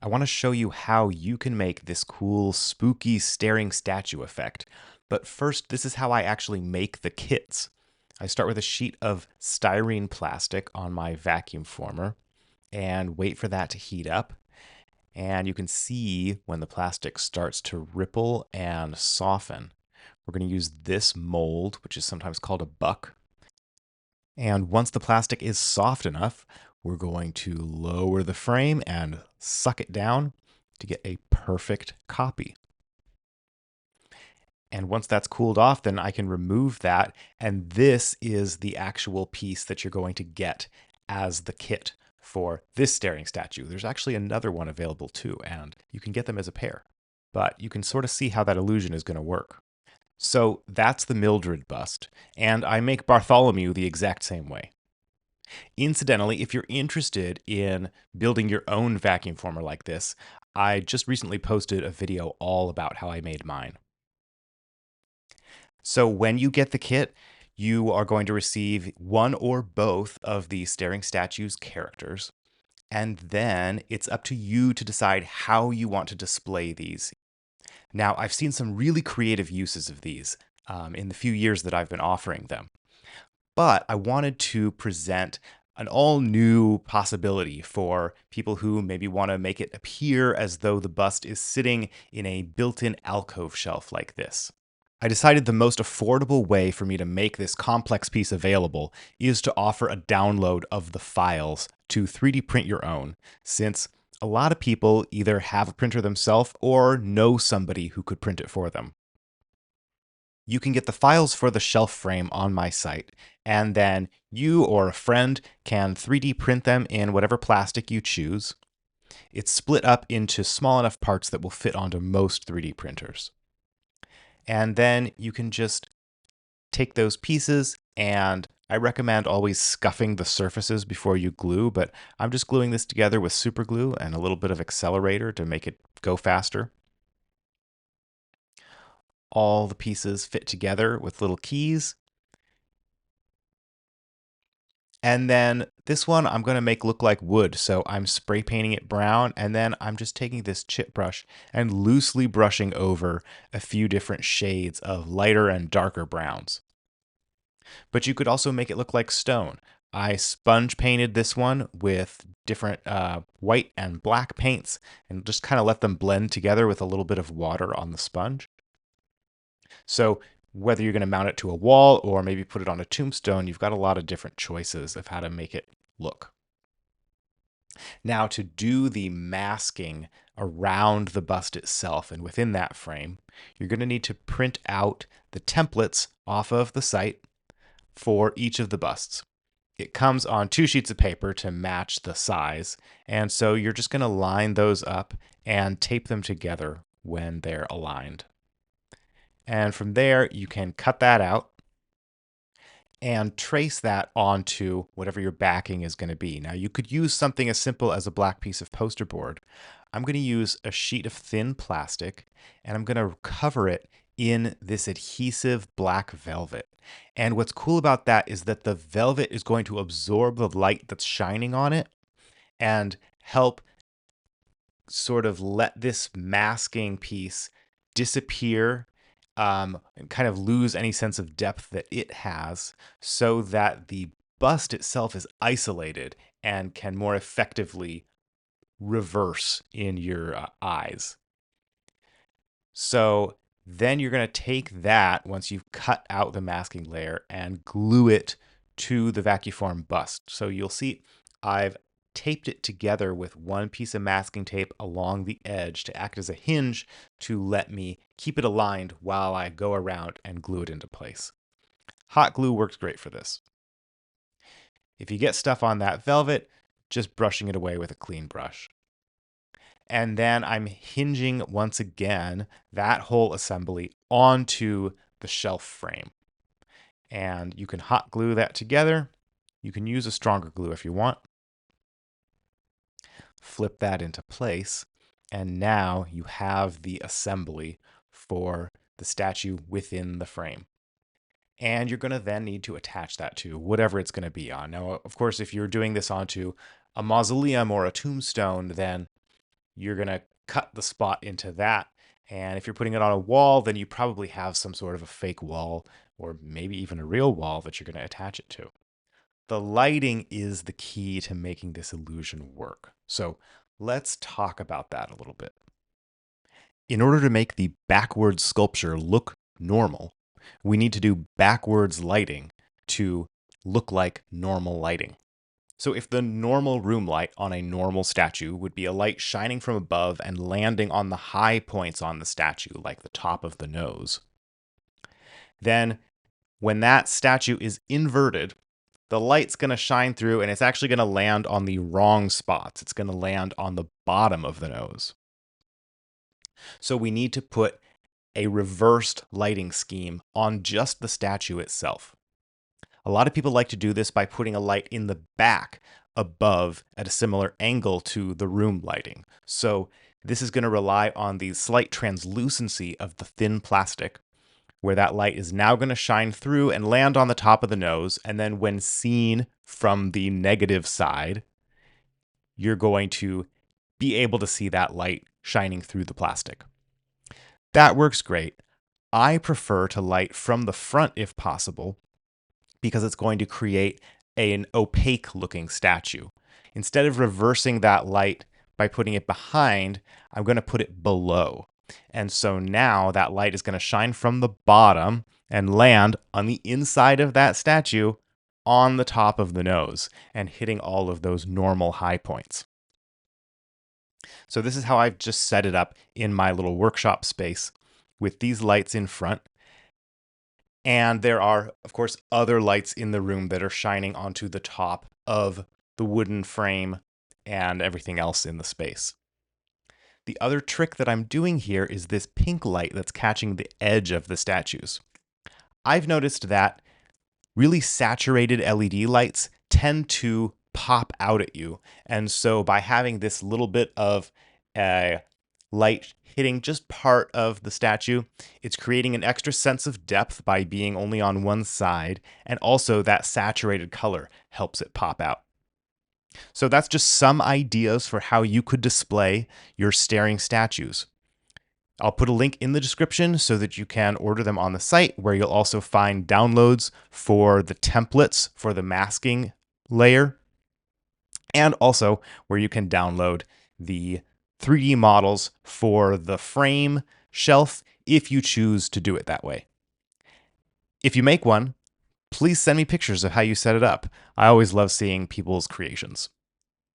I want to show you how you can make this cool, spooky, staring statue effect. But first, this is how I actually make the kits. I start with a sheet of styrene plastic on my vacuum former and wait for that to heat up. And you can see when the plastic starts to ripple and soften. We're going to use this mold, which is sometimes called a buck. And once the plastic is soft enough, we're going to lower the frame and suck it down to get a perfect copy. And once that's cooled off, then I can remove that. And this is the actual piece that you're going to get as the kit for this staring statue. There's actually another one available too, and you can get them as a pair. But you can sort of see how that illusion is going to work. So that's the Mildred bust, and I make Bartholomew the exact same way. Incidentally, if you're interested in building your own vacuum former like this, I just recently posted a video all about how I made mine. So when you get the kit, you are going to receive one or both of the staring statue's characters, and then it's up to you to decide how you want to display these. Now, I've seen some really creative uses of these in the few years that I've been offering them, but I wanted to present an all new possibility for people who maybe want to make it appear as though the bust is sitting in a built in alcove shelf like this. I decided the most affordable way for me to make this complex piece available is to offer a download of the files to 3D print your own, since a lot of people either have a printer themselves or know somebody who could print it for them. You can get the files for the shelf frame on my site, and then you or a friend can 3D print them in whatever plastic you choose. It's split up into small enough parts that will fit onto most 3D printers. And then you can just take those pieces, and I recommend always scuffing the surfaces before you glue, but I'm just gluing this together with super glue and a little bit of accelerator to make it go faster. All the pieces fit together with little keys. And then this one I'm going to make look like wood. So I'm spray painting it brown, and then I'm just taking this chip brush and loosely brushing over a few different shades of lighter and darker browns. But you could also make it look like stone. I sponge painted this one with different white and black paints and just kind of let them blend together with a little bit of water on the sponge. So whether you're going to mount it to a wall or maybe put it on a tombstone, you've got a lot of different choices of how to make it look. Now, to do the masking around the bust itself and within that frame, you're going to need to print out the templates off of the site for each of the busts. It comes on 2 sheets of paper to match the size, and so you're just going to line those up and tape them together when they're aligned. And from there, you can cut that out and trace that onto whatever your backing is going to be. Now, you could use something as simple as a black piece of poster board. I'm going to use a sheet of thin plastic, and I'm going to cover it in this adhesive black velvet. And what's cool about that is that the velvet is going to absorb the light that's shining on it and help sort of let this masking piece disappear and kind of lose any sense of depth that it has, so that the bust itself is isolated and can more effectively reverse in your eyes. So then you're going to take that once you've cut out the masking layer and glue it to the vacuform bust. So you'll see I've taped it together with one piece of masking tape along the edge to act as a hinge to let me keep it aligned while I go around and glue it into place. Hot glue works great for this. If you get stuff on that velvet, just brushing it away with a clean brush. And then I'm hinging once again that whole assembly onto the shelf frame. And you can hot glue that together. You can use a stronger glue if you want. Flip that into place, and now you have the assembly for the statue within the frame. And you're going to then need to attach that to whatever it's going to be on. Now, of course, if you're doing this onto a mausoleum or a tombstone, then you're going to cut the spot into that. And if you're putting it on a wall, then you probably have some sort of a fake wall or maybe even a real wall that you're going to attach it to. The lighting is the key to making this illusion work. So let's talk about that a little bit. In order to make the backwards sculpture look normal, we need to do backwards lighting to look like normal lighting. So if the normal room light on a normal statue would be a light shining from above and landing on the high points on the statue, like the top of the nose, then when that statue is inverted, the light's going to shine through and it's actually going to land on the wrong spots. It's going to land on the bottom of the nose. So we need to put a reversed lighting scheme on just the statue itself. A lot of people like to do this by putting a light in the back above at a similar angle to the room lighting. So this is going to rely on the slight translucency of the thin plastic, where that light is now going to shine through and land on the top of the nose. And then when seen from the negative side, you're going to be able to see that light shining through the plastic. That works great. I prefer to light from the front if possible, because it's going to create an opaque looking statue. Instead of reversing that light by putting it behind, I'm going to put it below. And so now that light is going to shine from the bottom and land on the inside of that statue on the top of the nose and hitting all of those normal high points. So this is how I've just set it up in my little workshop space with these lights in front. And there are, of course, other lights in the room that are shining onto the top of the wooden frame and everything else in the space. The other trick that I'm doing here is this pink light that's catching the edge of the statues. I've noticed that really saturated LED lights tend to pop out at you. And so by having this little bit of light hitting just part of the statue, it's creating an extra sense of depth by being only on one side, and also that saturated color helps it pop out. So that's just some ideas for how you could display your staring statues. I'll put a link in the description so that you can order them on the site, where you'll also find downloads for the templates for the masking layer, and also where you can download the 3D models for the frame shelf if you choose to do it that way. If you make one, please send me pictures of how you set it up. I always love seeing people's creations.